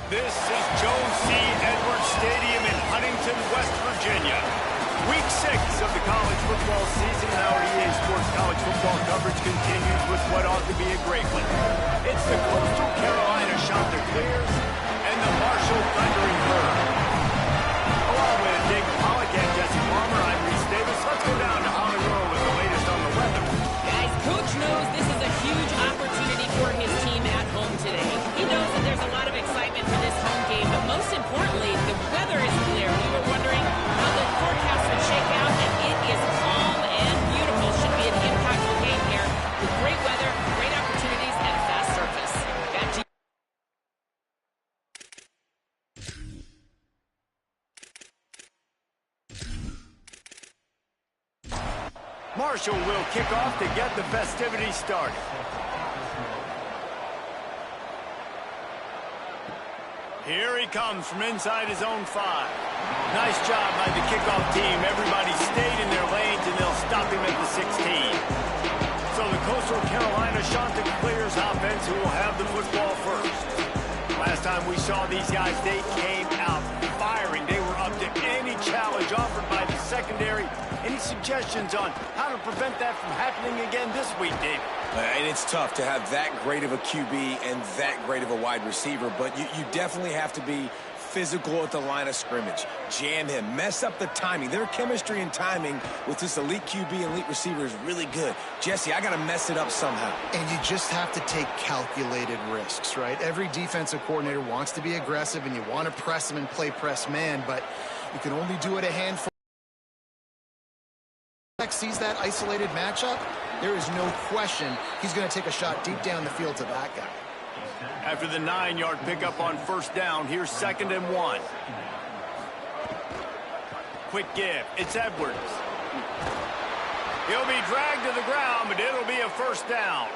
This is Jones C. Edwards Stadium in Huntington, West Virginia. Week 6 of the college football season. Our EA Sports college football coverage continues with what ought to be a great one. It's the Coastal Carolina Chanticleers and the Marshall Thundering Herd. Along with Dave Pollock and Jesse Palmer, I'm Reese Davis. Let's go down to Hollywood with the latest on the weather. Guys, Coach knows this is a huge opportunity for his team at home today. He knows that there's a lot of excitement for this home game, but most importantly, the weather is clear. We were wondering how the forecast would shake out, and it is calm and beautiful. Should be an impactful game here with great weather, great opportunities, and a fast surface. Back to you. Marshall will kick off to get the festivities started. Here he comes from inside his own 5. Nice job by the kickoff team. Everybody stayed in their lanes, and they'll stop him at the 16. So the Coastal Carolina Chanticleers offense who will have the football first. Last time we saw these guys, they came out firing. They were up to any challenge offered by the secondary. Any suggestions on how to prevent that from happening again this week, David? And it's tough to have that great of a QB and that great of a wide receiver, but you definitely have to be physical at the line of scrimmage. Jam him. Mess up the timing. Their chemistry and timing with this elite QB and elite receiver is really good. Jesse, I got to mess it up somehow. And you just have to take calculated risks, right? Every defensive coordinator wants to be aggressive, and you want to press them and play press man, but you can only do it a handful. Sees that isolated matchup, there is no question he's going to take a shot deep down the field to that guy. After the 9-yard pickup on first down, here's 2nd and 1. Quick give. It's Edwards. He'll be dragged to the ground, but it'll be a first down.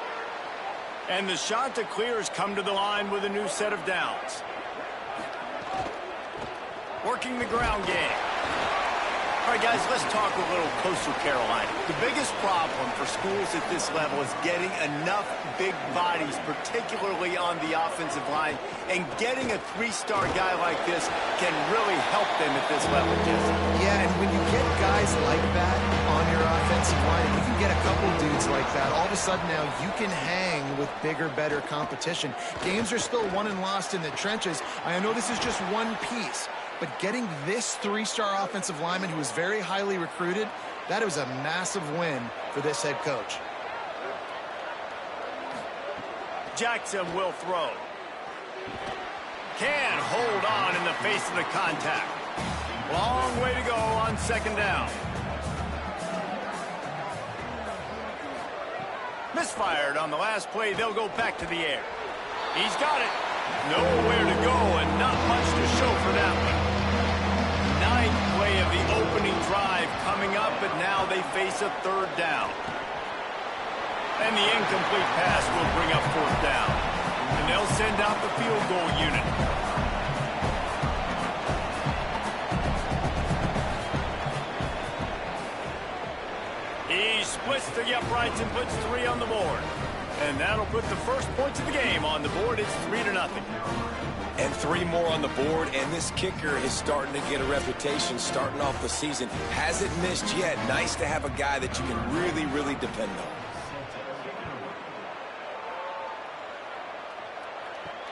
And the Chanticleers come to the line with a new set of downs. Working the ground game. All right, guys, let's talk a little Coastal Carolina. The biggest problem for schools at this level is getting enough big bodies, particularly on the offensive line, and getting a 3-star guy like this can really help them at this level, Jesse. Yeah, and when you get guys like that on your offensive line, and you can get a couple dudes like that, all of a sudden now you can hang with bigger, better competition. Games are still won and lost in the trenches. I know this is just one piece, but getting this 3-star offensive lineman who is very highly recruited, that was a massive win for this head coach. Jackson will throw. Can hold on in the face of the contact. Long way to go on 2nd down. Misfired on the last play. They'll go back to the air. He's got it. Nowhere to go and not much to show for that one. 9th play of the opening drive coming up, but now they face a 3rd down. And the incomplete pass will bring up 4th down. And they'll send out the field goal unit. He splits the uprights and puts 3 on the board. And that'll put the first points of the game on the board. It's 3-0. And 3 more on the board, and this kicker is starting to get a reputation starting off the season. Hasn't missed yet. Nice to have a guy that you can really, really depend on.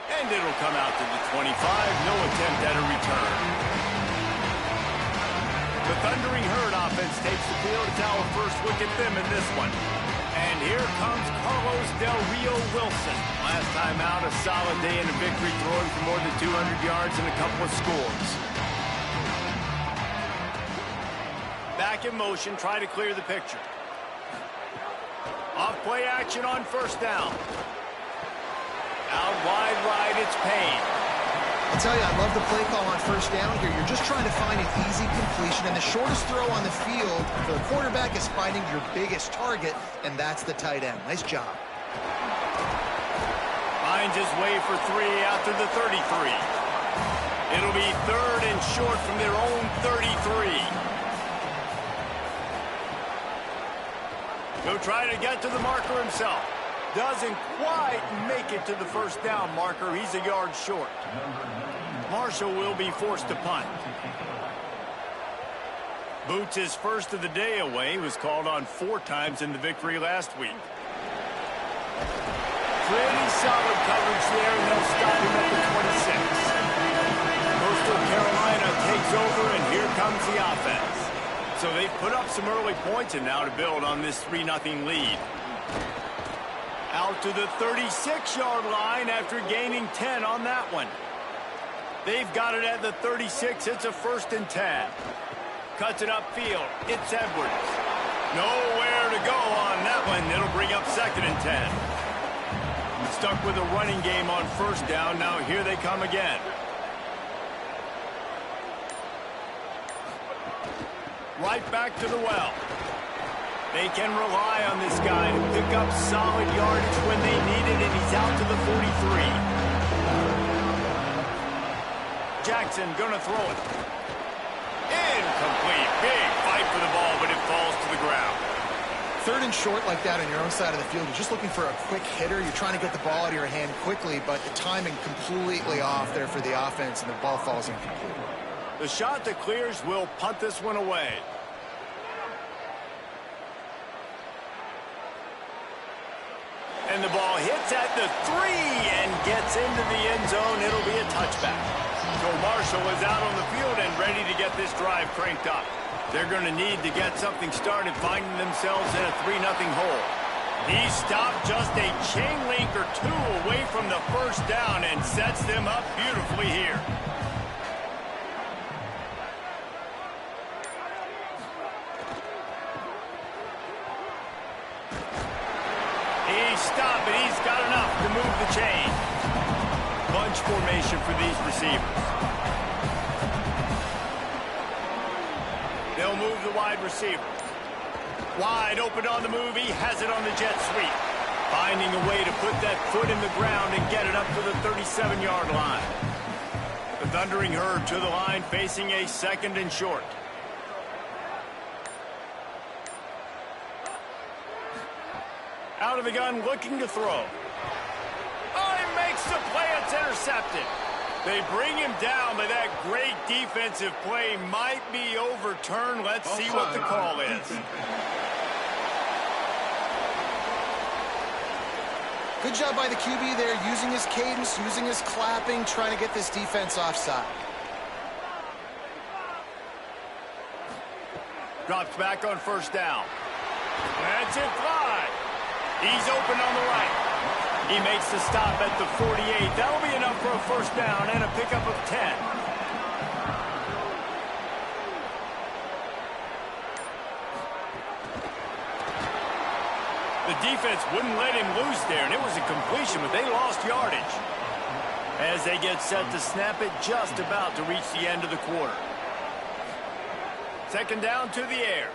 And it'll come out to the 25. No attempt at a return. The Thundering Herd offense takes the field. It's our first look at them in this one. And here comes Carlos Del Rio Wilson. Last time out, a solid day in a victory, throwing for more than 200 yards and a couple of scores. Back in motion, try to clear the picture. Off play action on first down. Out wide right, it's Payne. I'll tell you, I love the play call on first down here. You're just trying to find an easy completion, and the shortest throw on the field for the quarterback is finding your biggest target, and that's the tight end. Nice job. Finds his way for 3 out to the 33. It'll be 3rd and short from their own 33. He'll try to get to the marker himself. Doesn't quite make it to the first down marker. He's a yard short. Marshall will be forced to punt. Boots his first of the day away. He was called on 4 times in the victory last week. Pretty solid coverage there, and they'll stop him at the 26. Coastal Carolina takes over, and here comes the offense. So they've put up some early points, and now to build on this 3-0 lead. Out to the 36-yard line after gaining 10 on that one. They've got it at the 36. It's a 1st and 10. Cuts it upfield. It's Edwards. Nowhere to go on that one. It'll bring up 2nd and 10. Stuck with a running game on first down. Now here they come again. Right back to the well. They can rely on this guy to pick up solid yardage when they need it, and he's out to the 43. Jackson gonna throw it. Incomplete. Big fight for the ball, but it falls to the ground. 3rd and short like that on your own side of the field. You're just looking for a quick hitter. You're trying to get the ball out of your hand quickly, but the timing completely off there for the offense, and the ball falls incomplete. The shot that clears will punt this one away. And the ball hits at the 3 and gets into the end zone. It'll be a touchback. So Marshall is out on the field and ready to get this drive cranked up. They're going to need to get something started, finding themselves in a 3-0 hole. He stopped just a chain link or 2 away from the first down and sets them up beautifully here. He stopped, but he's got enough to move the chain. Bunch formation for these receivers. They'll move the wide receiver. Wide open on the move. He has it on the jet sweep. Finding a way to put that foot in the ground and get it up to the 37-yard line. The Thundering Herd to the line, facing a 2nd and short. Out of the gun, looking to throw. Oh, he makes the play. It's intercepted. They bring him down, but that great defensive play might be overturned. Let's see what the call is. Good job by the QB there, using his cadence, using his clapping, trying to get this defense offside. Drops back on first down. That's it, fly. He's open on the right. He makes the stop at the 48. That'll be enough for a first down and a pickup of 10. The defense wouldn't let him loose there, and it was a completion, but they lost yardage. As they get set to snap it, just about to reach the end of the quarter. 2nd down to the air.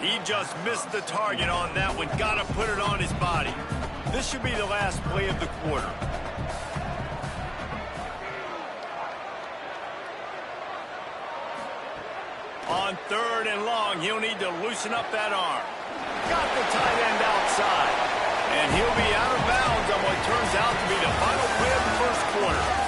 He just missed the target on that one. Got to put it on his body. This should be the last play of the quarter. On 3rd and long, he'll need to loosen up that arm. Got the tight end outside. And he'll be out of bounds on what turns out to be the final play of the first quarter.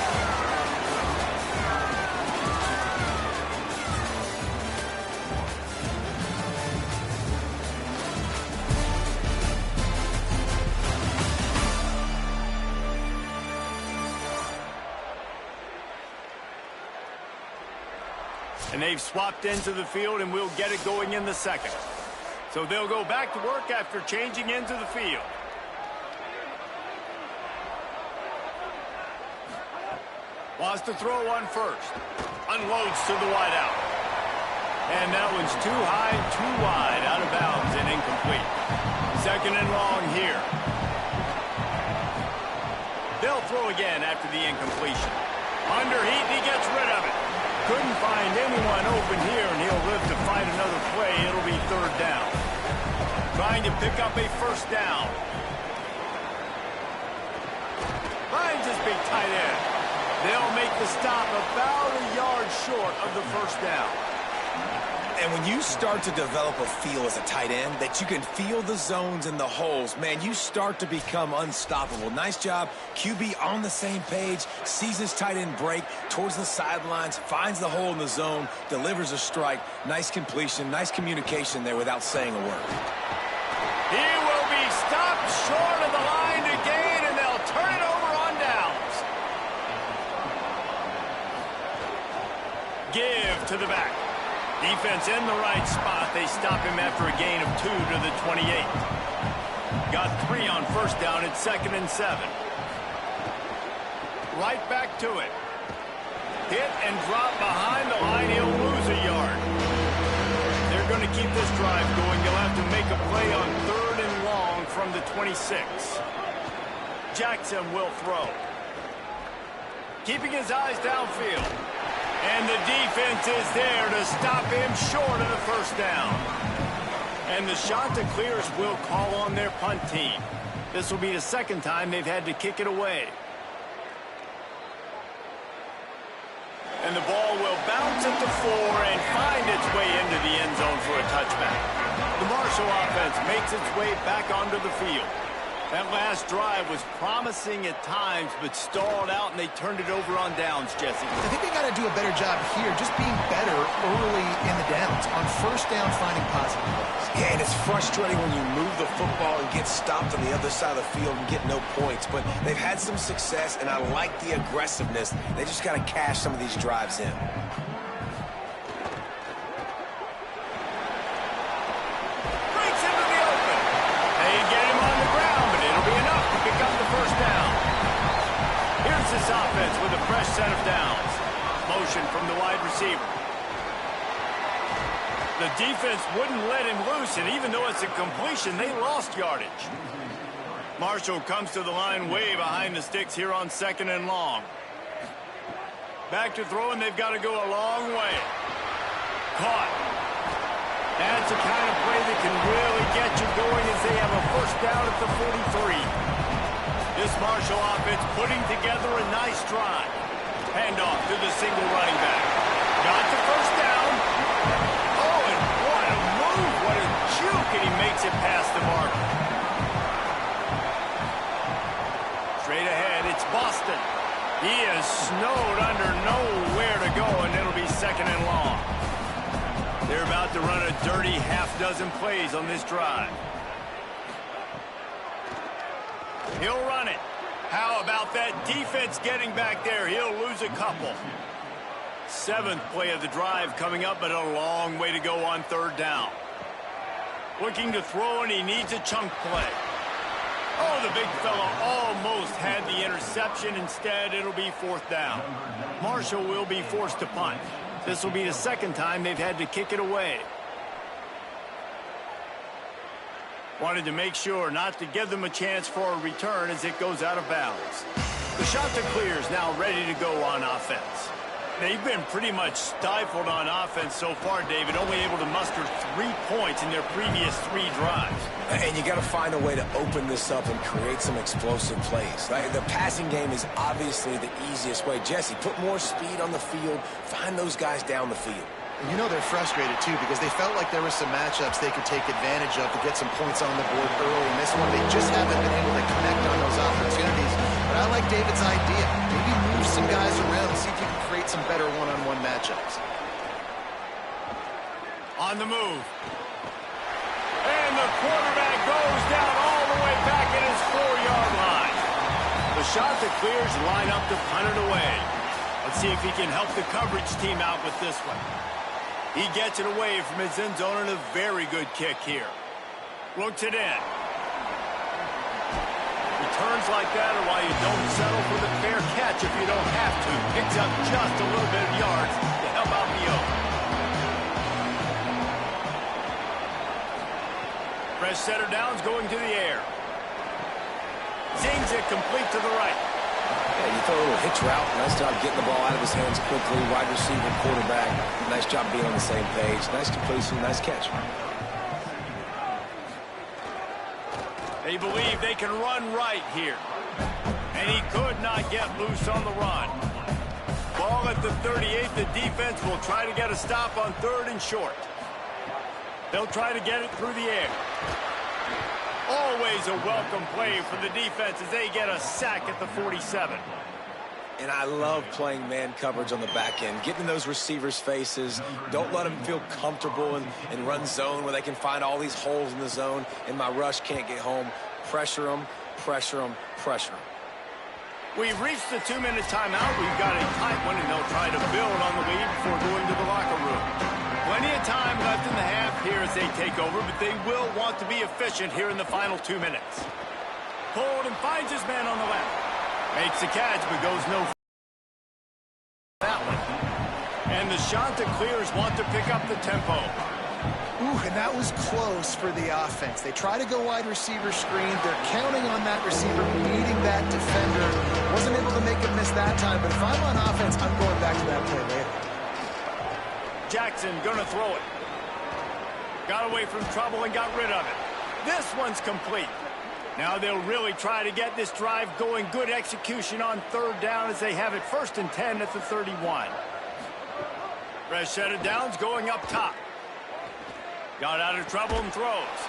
And they've swapped into the field, and we'll get it going in the second. So they'll go back to work after changing into the field. Wants to throw one first. Unloads to the wideout. And that one's too high, too wide, out of bounds and incomplete. Second and long here. They'll throw again after the incompletion. Under heat, and he gets rid of it. Couldn't find anyone open here, and he'll live to fight another play. It'll be third down. Trying to pick up a first down. Finds his big tight end. They'll make the stop about a yard short of the first down. And when you start to develop a feel as a tight end that you can feel the zones and the holes, man, you start to become unstoppable. Nice job. QB on the same page, sees his tight end break towards the sidelines, finds the hole in the zone, delivers a strike. Nice completion, nice communication there without saying a word. He will be stopped short of the line to gain, and they'll turn it over on downs. Give to the back. Defense in the right spot. They stop him after a gain of 2 to the 28. Got 3 on first down at 2nd and 7. Right back to it. Hit and drop behind the line. He'll lose a yard. They're going to keep this drive going. You'll have to make a play on 3rd and long from the 26. Jackson will throw. Keeping his eyes downfield. And the defense is there to stop him short of the first down. And the Chanticleers will call on their punt team. This will be the second time they've had to kick it away. And the ball will bounce at the 4 and find its way into the end zone for a touchback. The Marshall offense makes its way back onto the field. That last drive was promising at times, but stalled out, and they turned it over on downs, Jesse. I think they got to do a better job here, just being better early in the downs. On first down, finding positive plays. Yeah, and it's frustrating when you move the football and get stopped on the other side of the field and get no points. But they've had some success, and I like the aggressiveness. They just got to cash some of these drives in. This offense with a fresh set of downs. Motion from the wide receiver. The defense wouldn't let him loose, and even though it's a completion, they lost yardage. Marshall comes to the line way behind the sticks here on 2nd and long. Back to throw, and they've got to go a long way. Caught. That's the kind of play that can really get you going as they have a first down at the 43. This Marshall offense putting together a nice drive. Handoff to the single running back. Got the first down. Oh, and what a move. What a juke, and he makes it past the mark. Straight ahead, it's Boston. He is snowed under, nowhere to go, and it'll be 2nd and long. They're about to run a dirty half-dozen plays on this drive. He'll run it. How about that defense getting back there? He'll lose a couple. 7th play of the drive coming up, but a long way to go on 3rd down. Looking to throw, and he needs a chunk play. Oh, the big fella almost had the interception. Instead, it'll be 4th down. Marshall will be forced to punt. This will be the second time they've had to kick it away. Wanted to make sure not to give them a chance for a return as it goes out of bounds. The Chanticleers now ready to go on offense. They've been pretty much stifled on offense so far, David, only able to muster 3 points in their previous 3 drives. And you got to find a way to open this up and create some explosive plays. The passing game is obviously the easiest way. Jesse, put more speed on the field, find those guys down the field. And you know they're frustrated, too, because they felt like there were some matchups they could take advantage of to get some points on the board early. In this one, they just haven't been able to connect on those opportunities. But I like David's idea. Maybe move some guys around and see if you can create some better one-on-one matchups. On the move. And the quarterback goes down all the way back at his 4-yard line. The Chanticleers line up to punt it away. Let's see if he can help the coverage team out with this one. He gets it away from his end zone and a very good kick here. Looks it in. Returns like that are why you don't settle for the fair catch if you don't have to. Picks up just a little bit of yards to help out the O. Fresh setter downs going to the air. Zings it complete to the right. Yeah, you throw a little hitch route. Nice job getting the ball out of his hands quickly. Wide receiver, quarterback. Nice job being on the same page. Nice completion, nice catch. They believe they can run right here. And he could not get loose on the run. Ball at the 38. The defense will try to get a stop on 3rd and short. They'll try to get it through the air. Always a welcome play for the defense as they get a sack at the 47. And I love playing man coverage on the back end, getting in those receivers' faces. Don't let them feel comfortable and run zone where they can find all these holes in the zone, and my rush can't get home. Pressure them, pressure them, pressure them. We've reached the 2-minute timeout. We've got a tight one, and they'll try to build on the lead before going to the locker room. Plenty of time left in the half here as they take over, but they will want to be efficient here in the final 2 minutes. Pulled and finds his man on the left. Makes the catch, but goes no that one. And the Chanticleers want to pick up the tempo. Ooh, and that was close for the offense. They try to go wide receiver screen. They're counting on that receiver beating that defender. Wasn't able to make him miss that time, but if I'm on offense, I'm going back to that play later. Jackson gonna throw it. Got away from trouble and got rid of it. This one's complete. Now they'll really try to get this drive going. Good execution on 3rd down as they have it 1st and 10 at the 31. Fresh set of downs going up top. Got out of trouble and throws.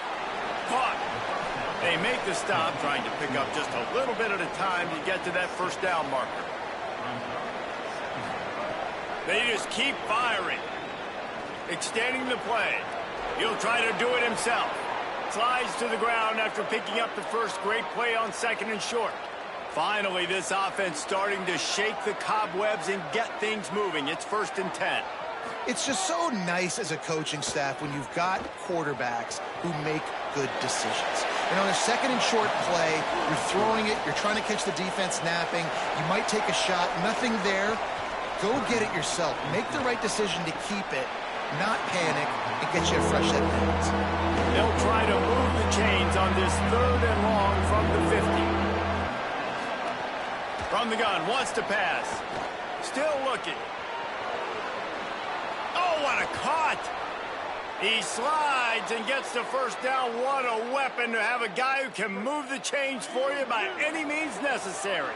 Caught. They make the stop, trying to pick up just a little bit at a time to get to that 1st down marker. They just keep firing. Extending the play. He'll try to do it himself. Slides to the ground after picking up the first. Great play on 2nd and short. Finally, this offense starting to shake the cobwebs and get things moving. It's 1st and 10. It's just so nice as a coaching staff when you've got quarterbacks who make good decisions. And on a 2nd and short play, you're throwing it, you're trying to catch the defense napping, you might take a shot, nothing there. Go get it yourself. Make the right decision to keep it, not panic, and get you a fresh set of downs. They'll try to move the chains on this 3rd and long from the 50. From the gun, wants to pass. Still looking. Oh, what a cut! He slides and gets the 1st down. What a weapon to have a guy who can move the chains for you by any means necessary.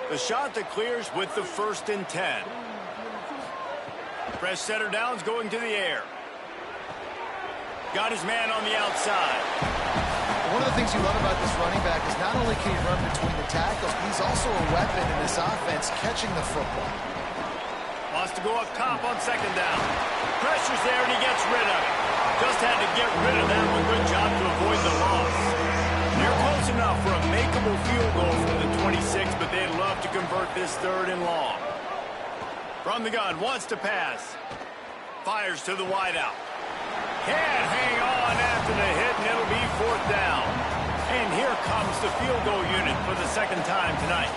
The Chanticleers with the 1st and 10. Fresh setter downs going to the air. Got his man on the outside. One of the things you love about this running back is not only can he run between the tackles, but he's also a weapon in this offense catching the football. Wants to go up top on 2nd down. Pressure's there and he gets rid of it. Just had to get rid of that one. Good job to avoid the loss. They're close enough for a makeable field goal from the 26, but they'd love to convert this 3rd and long. From the gun, wants to pass. Fires to the wideout. Can't hang on after the hit, and it'll be 4th down. And here comes the field goal unit for the 2nd time tonight.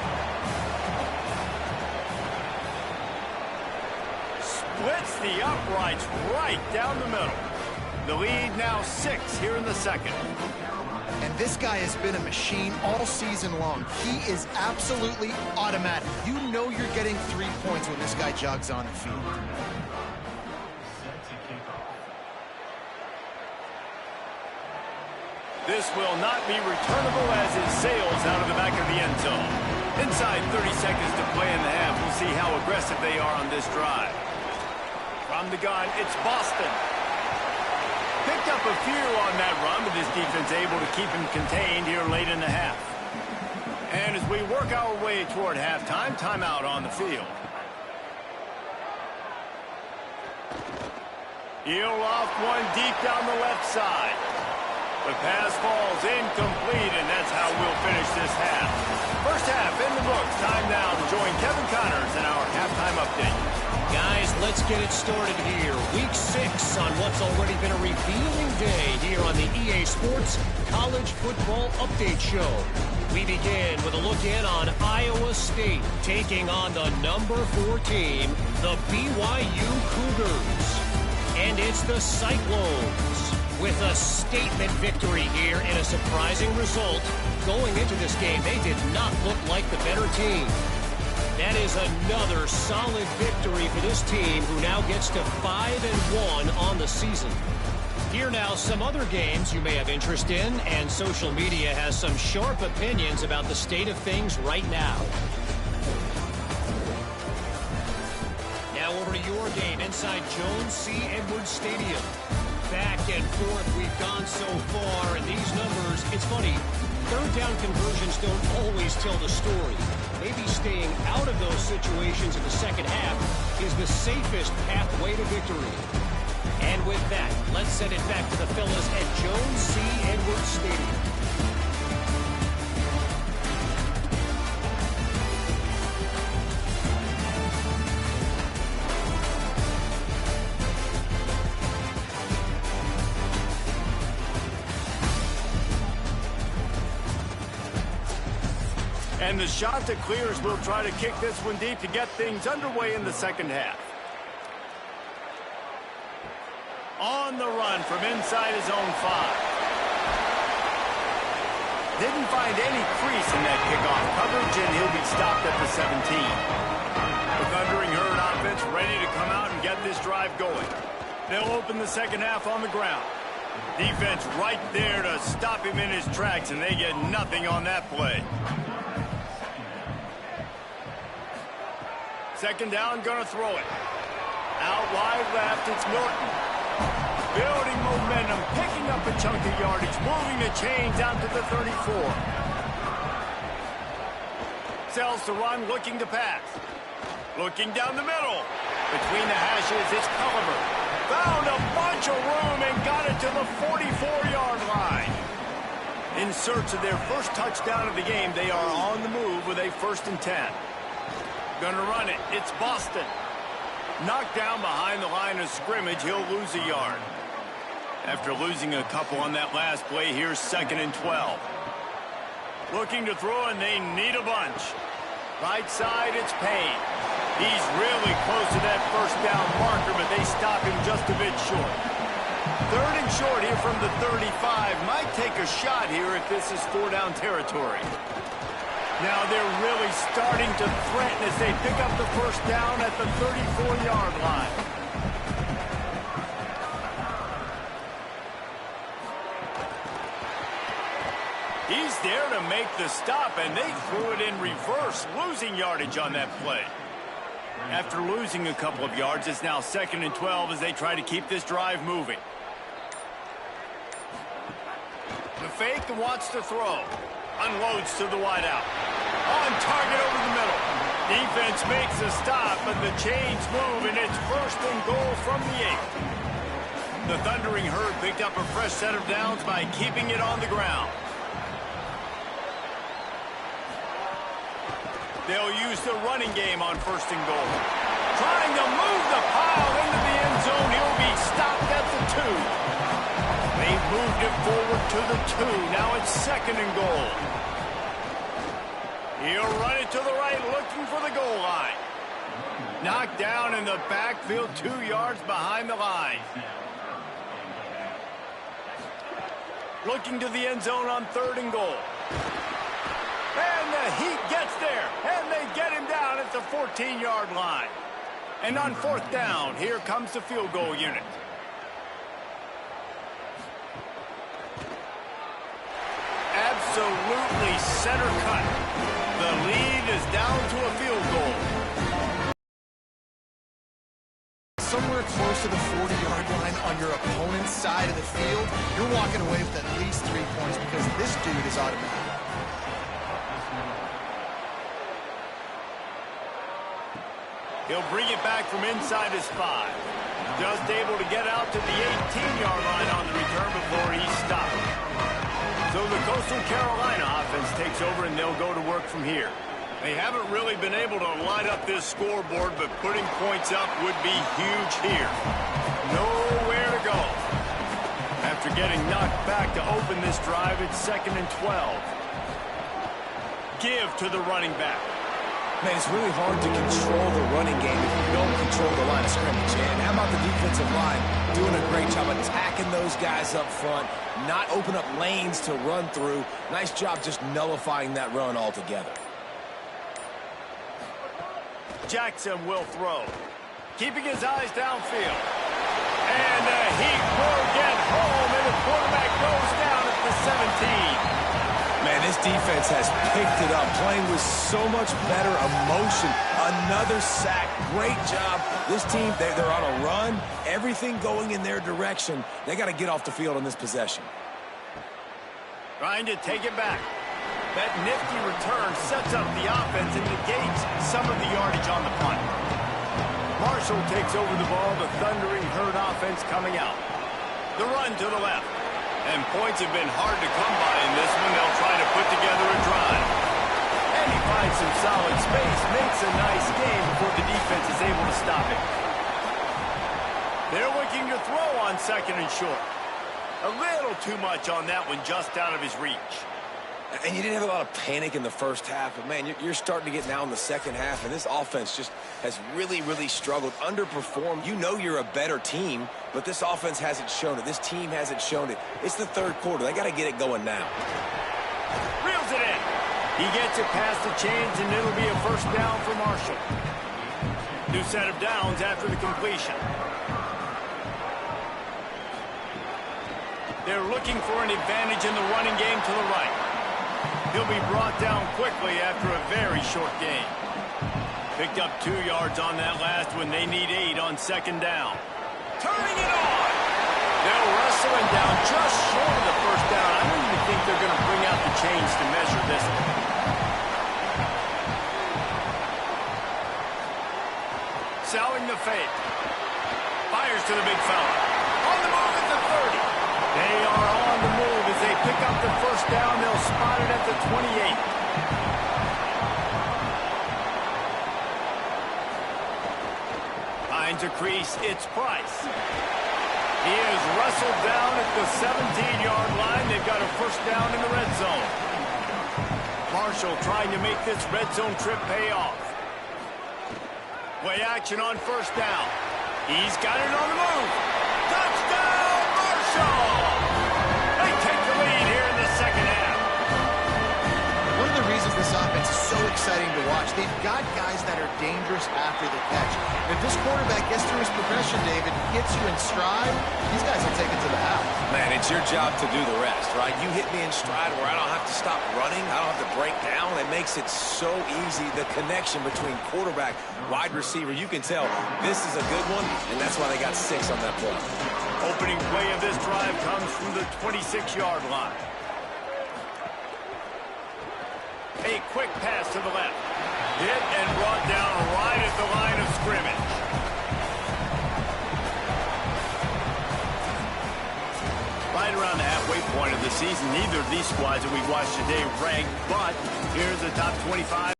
Splits the uprights right down the middle. The lead now 6 here in the 2nd. And this guy has been a machine all season long. He is absolutely automatic. You know you're getting 3 points when this guy jogs on the field. This will not be returnable as it sails out of the back of the end zone. Inside 30 seconds to play in the half. We'll see how aggressive they are on this drive. From the gun, it's Boston. Picked up a few on that run, but this defense able to keep him contained here late in the half. And as we work our way toward halftime, timeout on the field. He'll loft one deep down the left side. The pass falls incomplete, and that's how we'll finish this half. First half in the books. Time now to join Kevin Connors in our halftime update. Guys, let's get it started here. Week 6 on what's already been a revealing day here on the EA Sports College Football Update Show. We begin with a look in on Iowa State taking on the number 4 team, the BYU Cougars. And it's the Cyclones with a statement victory here and a surprising result. Going into this game, they did not look like the better team. That is another solid victory for this team, who now gets to 5-1 on the season. Here now, some other games you may have interest in, and social media has some sharp opinions about the state of things right now. Now over to your game inside Jones C. Edwards Stadium. Back and forth we've gone so far, and these numbers, it's funny, third down conversions don't always tell the story. Maybe staying out of those situations in the second half is the safest pathway to victory. And with that, let's send it back to the fellas at Jones C. Edwards Stadium. And the shot that clears will try to kick this one deep to get things underway in the second half. On the run from inside his own 5. Didn't find any crease in that kickoff coverage, and he'll be stopped at the 17. The Thundering Herd offense ready to come out and get this drive going. They'll open the second half on the ground. Defense right there to stop him in his tracks, and they get nothing on that play. Second down, gonna throw it. Out wide left, it's Norton. Building momentum, picking up a chunk of yardage, moving the chains out to the 34. Sells to run, looking to pass. Looking down the middle. Between the hashes, it's Culliver. Found a bunch of room and got it to the 44-yard line. In search of their first touchdown of the game, they are on the move with a 1st and 10. Gonna run it. It's Boston. Knocked down behind the line of scrimmage. He'll lose a yard. After losing a couple on that last play, here's 2nd and 12. Looking to throw, and they need a bunch. Right side, it's Payne. He's really close to that first down marker, but they stop him just a bit short. 3rd and short here from the 35. Might take a shot here if this is 4-down territory. Now they're really starting to threaten as they pick up the first down at the 34-yard line. He's there to make the stop, and they threw it in reverse, losing yardage on that play. After losing a couple of yards, it's now 2nd and 12 as they try to keep this drive moving. The fake and wants to throw. Unloads to the wideout. On target over the middle. Defense makes a stop, but the chains move, and it's 1st and goal from the 8. The Thundering Herd picked up a fresh set of downs by keeping it on the ground. They'll use the running game on 1st and goal. Trying to move the pile into the end zone. He'll be stopped at the 2. They moved it forward to the 2. Now it's 2nd and goal. He'll run it to the right, looking for the goal line. Knocked down in the backfield, 2 yards behind the line. Looking to the end zone on 3rd and goal. And the Heat gets there, and they get him down at the 14-yard line. And on 4th down, here comes the field goal unit. Absolutely center cut. The lead is down to a field goal. Somewhere close to the 40-yard line on your opponent's side of the field, you're walking away with at least 3 points because this dude is automatic. He'll bring it back from inside his 5. Just able to get out to the 18-yard line on the return before he's stopped. So the Coastal Carolina offense takes over, and they'll go to work from here. They haven't really been able to light up this scoreboard, but putting points up would be huge here. Nowhere to go. After getting knocked back to open this drive, it's 2nd and 12. Give to the running back. Man, it's really hard to control the running game if you don't control the line of scrimmage. And how about the defensive line doing a great job attacking those guys up front, not open up lanes to run through. Nice job just nullifying that run altogether. Jackson will throw, keeping his eyes downfield. And he will get home, and the quarterback goes down at the 17. Man, this defense has picked it up, playing with so much better emotion. Another sack. Great job. This team, they're on a run. Everything going in their direction. They got to get off the field on this possession. Trying to take it back. That nifty return sets up the offense and negates some of the yardage on the punt. Marshall takes over the ball. The thundering herd offense coming out. The run to the left. And points have been hard to come by in this one. They'll try to put together a drive. And he finds some solid space. Makes a nice game before the defense is able to stop it. They're looking to throw on 2nd and short. A little too much on that one, just out of his reach. And you didn't have a lot of panic in the first half, but, man, you're starting to get now in the second half, and this offense just has really, really struggled, underperformed. You know you're a better team, but this offense hasn't shown it. This team hasn't shown it. It's the third quarter. They got to get it going now. Reels it in. He gets it past the chains, and it'll be a first down for Marshall. New set of downs after the completion. They're looking for an advantage in the running game to the right. He'll be brought down quickly after a very short game. Picked up 2 yards on that last one. They need 8 on 2nd down. Turning it on. They'll wrestle him down just short of the first down. I don't even think they're going to bring out the chains to measure this one. Selling the fake. Fires to the big fella. On the move at the 30. They are on the move as they pick up the first down. They'll spot it at the 28. Finds a crease. It's Price. He is wrestled down at the 17-yard line. They've got a first down in the red zone. Marshall trying to make this red zone trip pay off. Play action on first down. He's got it on the move. Touchdown, Marshall! They take the lead here in the second half. One of the reasons this offense is so exciting to watch, they've got guys that are dangerous after the catch. If this quarterback gets through his progression, David, gets you in stride, these guys will take it to the house. Man, it's your job to do the rest, right? You hit me in stride where I don't have to stop running. I don't have to break down. It makes it so easy. The connection between quarterback, wide receiver, you can tell this is a good one, and that's why they got 6 on that play. Opening play of this drive comes from the 26-yard line. A quick pass to the left. Hit and brought down right at the line of scrimmage. Right around the halfway point of the season, neither of these squads that we've watched today ranked, but here's the top 25.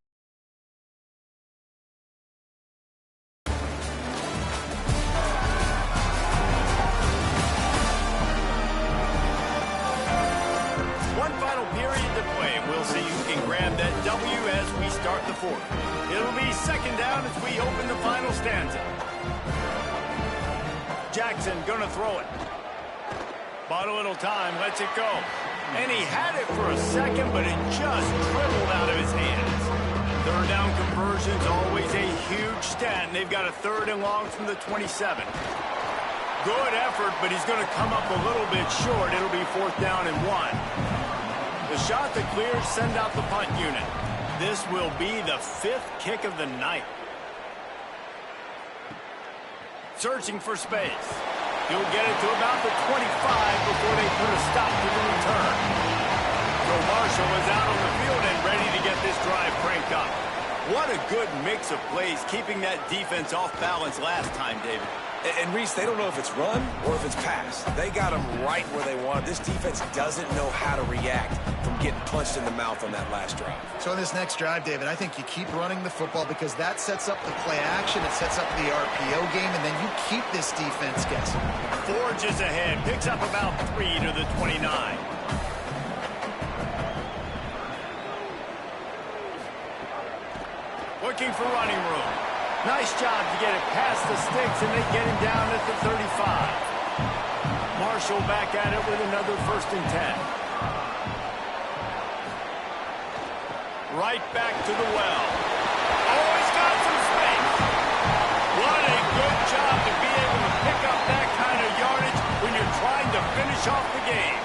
One final period to play. We'll see who can grab that W as we start the fourth. It'll be second down as we open the final stanza. Jackson gonna throw it. Bought a little time, lets it go. And he had it for a second, but it just dribbled out of his hands. Third down conversion's always a huge stat, and they've got a 3rd and long from the 27. Good effort, but he's going to come up a little bit short. It'll be 4th down and 1. The shot that clears, send out the punt unit. This will be the 5th kick of the night. Searching for space. He'll get it to about the 25 before they put a stop to the return. So Marshall is out on the field and ready to get this drive cranked up. What a good mix of plays, keeping that defense off balance last time, David. And Reese, they don't know if it's run or if it's pass. They got them right where they want them. This defense doesn't know how to react from getting punched in the mouth on that last drive. So in this next drive, David, I think you keep running the football because that sets up the play action. It sets up the RPO game, and then you keep this defense guessing. Forges ahead, picks up about 3 to the 29. Looking for running room. Nice job to get it past the sticks, and they get him down at the 35. Marshall back at it with another 1st and 10. Right back to the well. Oh, he's got some space. What a good job to be able to pick up that kind of yardage when you're trying to finish off the game.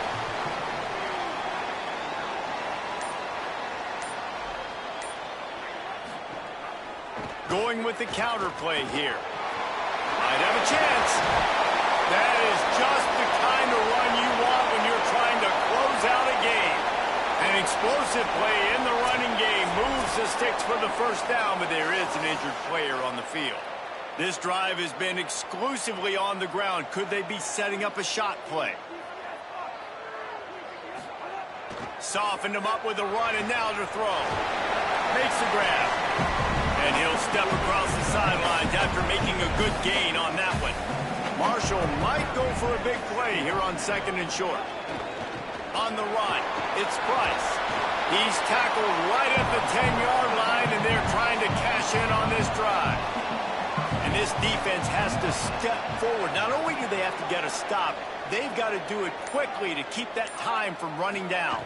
Going with the counter play here. Might have a chance. That is just the kind of run you want when you're trying to close out a game. An explosive play in the running game moves the sticks for the 1st down, but there is an injured player on the field. This drive has been exclusively on the ground. Could they be setting up a shot play? Softened him up with a run, and now to throw. Makes the grab. And he'll step across the sidelines after making a good gain on that one. Marshall might go for a big play here on 2nd and short. On the run, it's Price. He's tackled right at the 10-yard line, and they're trying to cash in on this drive. And this defense has to step forward. Not only do they have to get a stop, they've got to do it quickly to keep that time from running down.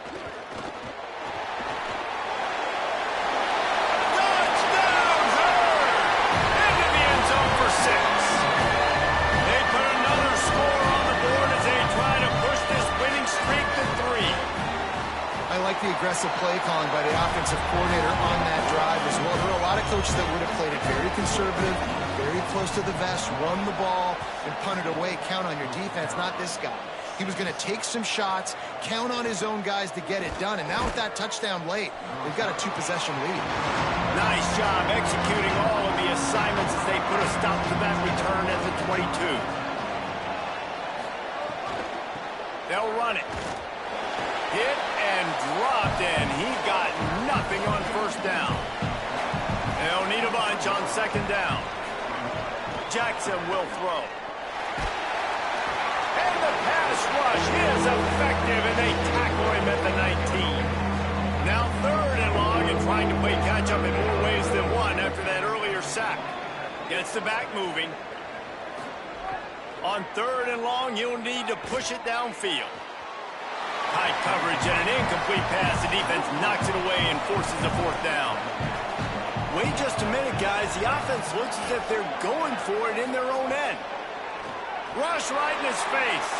I like the aggressive play calling by the offensive coordinator on that drive as well. There are a lot of coaches that would have played it very conservative, very close to the vest, run the ball, and punt it away, count on your defense, not this guy. He was going to take some shots, count on his own guys to get it done, and now with that touchdown late, they've got a 2-possession lead. Nice job executing all of the assignments as they put a stop to that return at the 22. They'll run it. Hit and dropped, and he got nothing on 1st down. They'll need a bunch on 2nd down. Jackson will throw. And the pass rush is effective, and they tackle him at the 19. Now 3rd and long, and trying to play catch-up in more ways than one after that earlier sack. Gets the back moving. On 3rd and long, you'll need to push it downfield. Tight coverage and an incomplete pass. The defense knocks it away and forces a 4th down. Wait just a minute, guys. The offense looks as if they're going for it in their own end. Rush right in his face.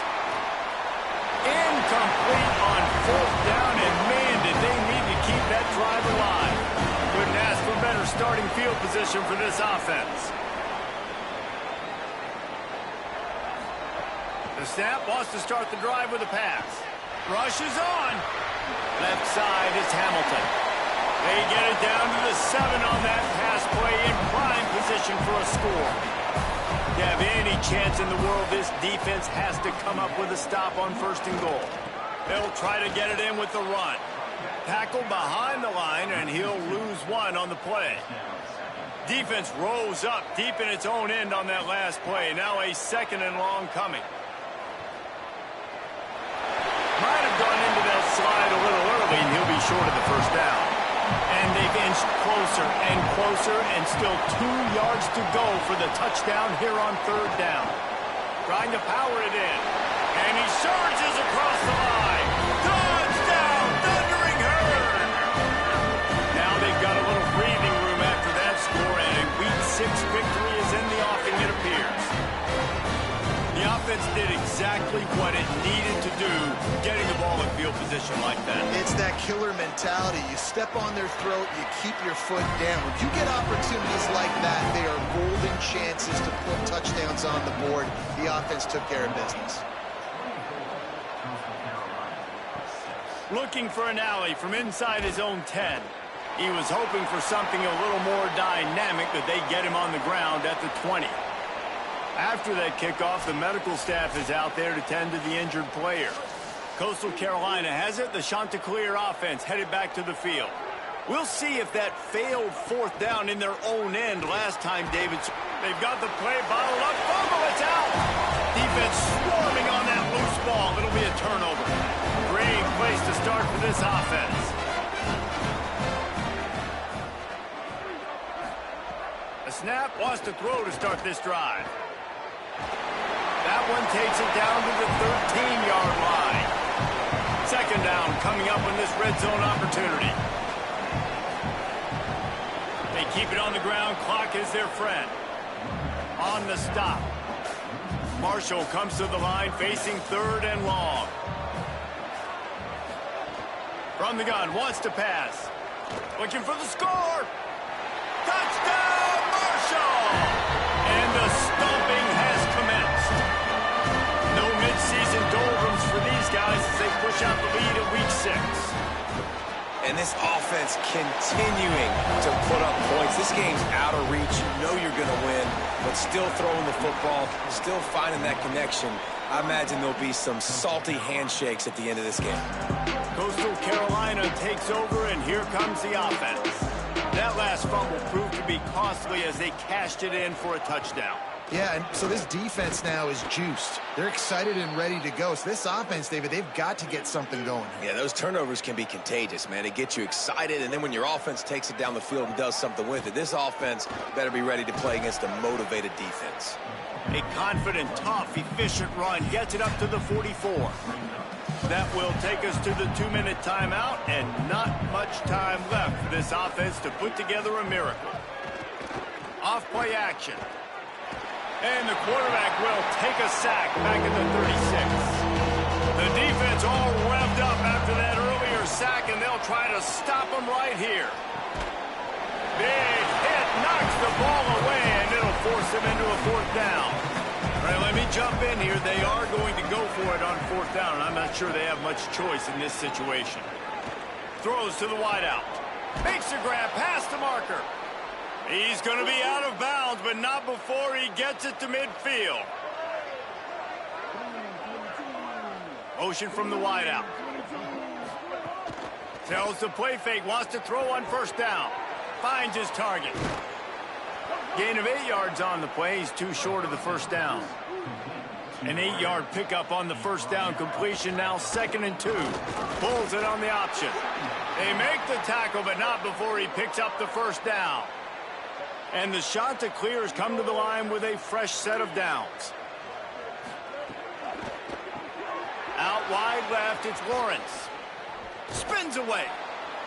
Incomplete on 4th down, and man, did they need to keep that drive alive. Couldn't ask for better starting field position for this offense. The snap wants to start the drive with a pass. Rush is on. Left side is Hamilton. They get it down to the 7 on that pass play in prime position for a score. To have any chance in the world, this defense has to come up with a stop on 1st and goal. They'll try to get it in with the run. Tackled behind the line, and he'll lose 1 on the play. Defense rose up deep in its own end on that last play. Now a 2nd and long coming. Might have gone into that slide a little early, and he'll be short of the 1st down. And they've inched closer and closer, and still 2 yards to go for the touchdown here on 3rd down. Trying to power it in. And he surges across the line. Touchdown, Thundering Herd! Now they've got a little breathing room after that score, and a Week 6 victory is in the offing, it appears. The offense did exactly what it needed to do, getting the ball in field position like that. It's that killer mentality. You step on their throat, you keep your foot down. When you get opportunities like that, they are golden chances to put touchdowns on the board. The offense took care of business. Looking for an alley from inside his own 10. He was hoping for something a little more dynamic, but they get him on the ground at the 20. After that kickoff, the medical staff is out there to tend to the injured player. Coastal Carolina has it. The Chanticleer offense headed back to the field. We'll see if that failed fourth down in their own end last time, David. They've got the play bottled up. Fumble, it's out. Defense swarming on that loose ball. It'll be a turnover. Great place to start for this offense. A snap, wants to throw to start this drive. That one takes it down to the 13-yard line. Second down coming up in this red zone opportunity. They keep it on the ground. Clock is their friend. On the stop. Marshall comes to the line facing third and long. From the gun, wants to pass. Looking for the score. Touchdown, Marshall! And the stomping has commenced. No midseason doldrums for these guys as they push out the lead in week 6. And this offense continuing to put up points. This game's out of reach. You know you're going to win, but still throwing the football, still finding that connection. I imagine there'll be some salty handshakes at the end of this game. Coastal Carolina takes over, and here comes the offense. That last fumble proved to be costly as they cashed it in for a touchdown. Yeah, and so this defense now is juiced. They're excited and ready to go. So this offense, David, they've got to get something going. Yeah, those turnovers can be contagious, man. It gets you excited, and then when your offense takes it down the field and does something with it, this offense better be ready to play against a motivated defense. A confident, tough, efficient run gets it up to the 44. That will take us to the 2-minute timeout, and not much time left for this offense to put together a miracle. Off-play action. And the quarterback will take a sack back at the 36. The defense all revved up after that earlier sack, and they'll try to stop them right here. Big hit knocks the ball away, and it'll force them into a fourth down. All right, let me jump in here. They are going to go for it on fourth down, and I'm not sure they have much choice in this situation. Throws to the wideout. Makes the grab past the marker. He's going to be out of bounds, but not before he gets it to midfield. Motion from the wideout. Tells the play fake, wants to throw on first down. Finds his target. Gain of 8 yards on the play. He's too short of the first down. An 8-yard pickup on the first down completion. Now 2nd and 2. Pulls it on the option. They make the tackle, but not before he picks up the first down. And the Chanticleers come to the line with a fresh set of downs. Out wide left, it's Lawrence. Spins away.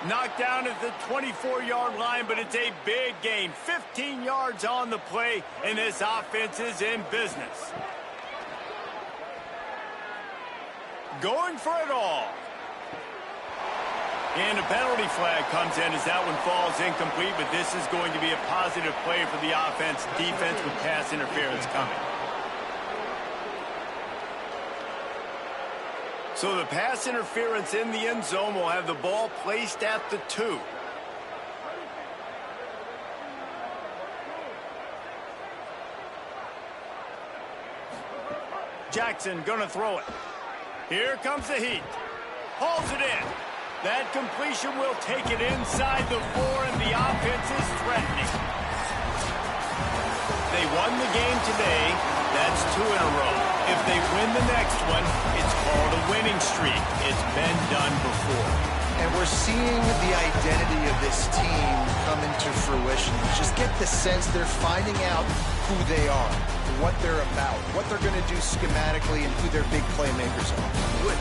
Knocked down at the 24-yard line, but it's a big gain. 15 yards on the play, and this offense is in business. Going for it all. And a penalty flag comes in as that one falls incomplete, but this is going to be a positive play for the offense. Defense with pass interference coming. So the pass interference in the end zone will have the ball placed at the 2. Jackson gonna throw it. Here comes the heat. Hauls it in. That completion will take it inside the 4, and the offense is threatening. They won the game today. That's 2 in a row. If they win the next one, it's called a winning streak. It's been done before. And we're seeing the identity of this team come into fruition. Just get the sense they're finding out who they are, what they're about, what they're going to do schematically, and who their big playmakers are.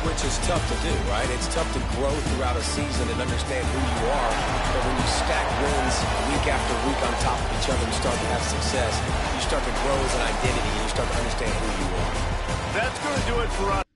Which is tough to do, right? It's tough to grow throughout a season and understand who you are. But when you stack wins week after week on top of each other and start to have success, you start to grow as an identity and you start to understand who you are. That's going to do it for us.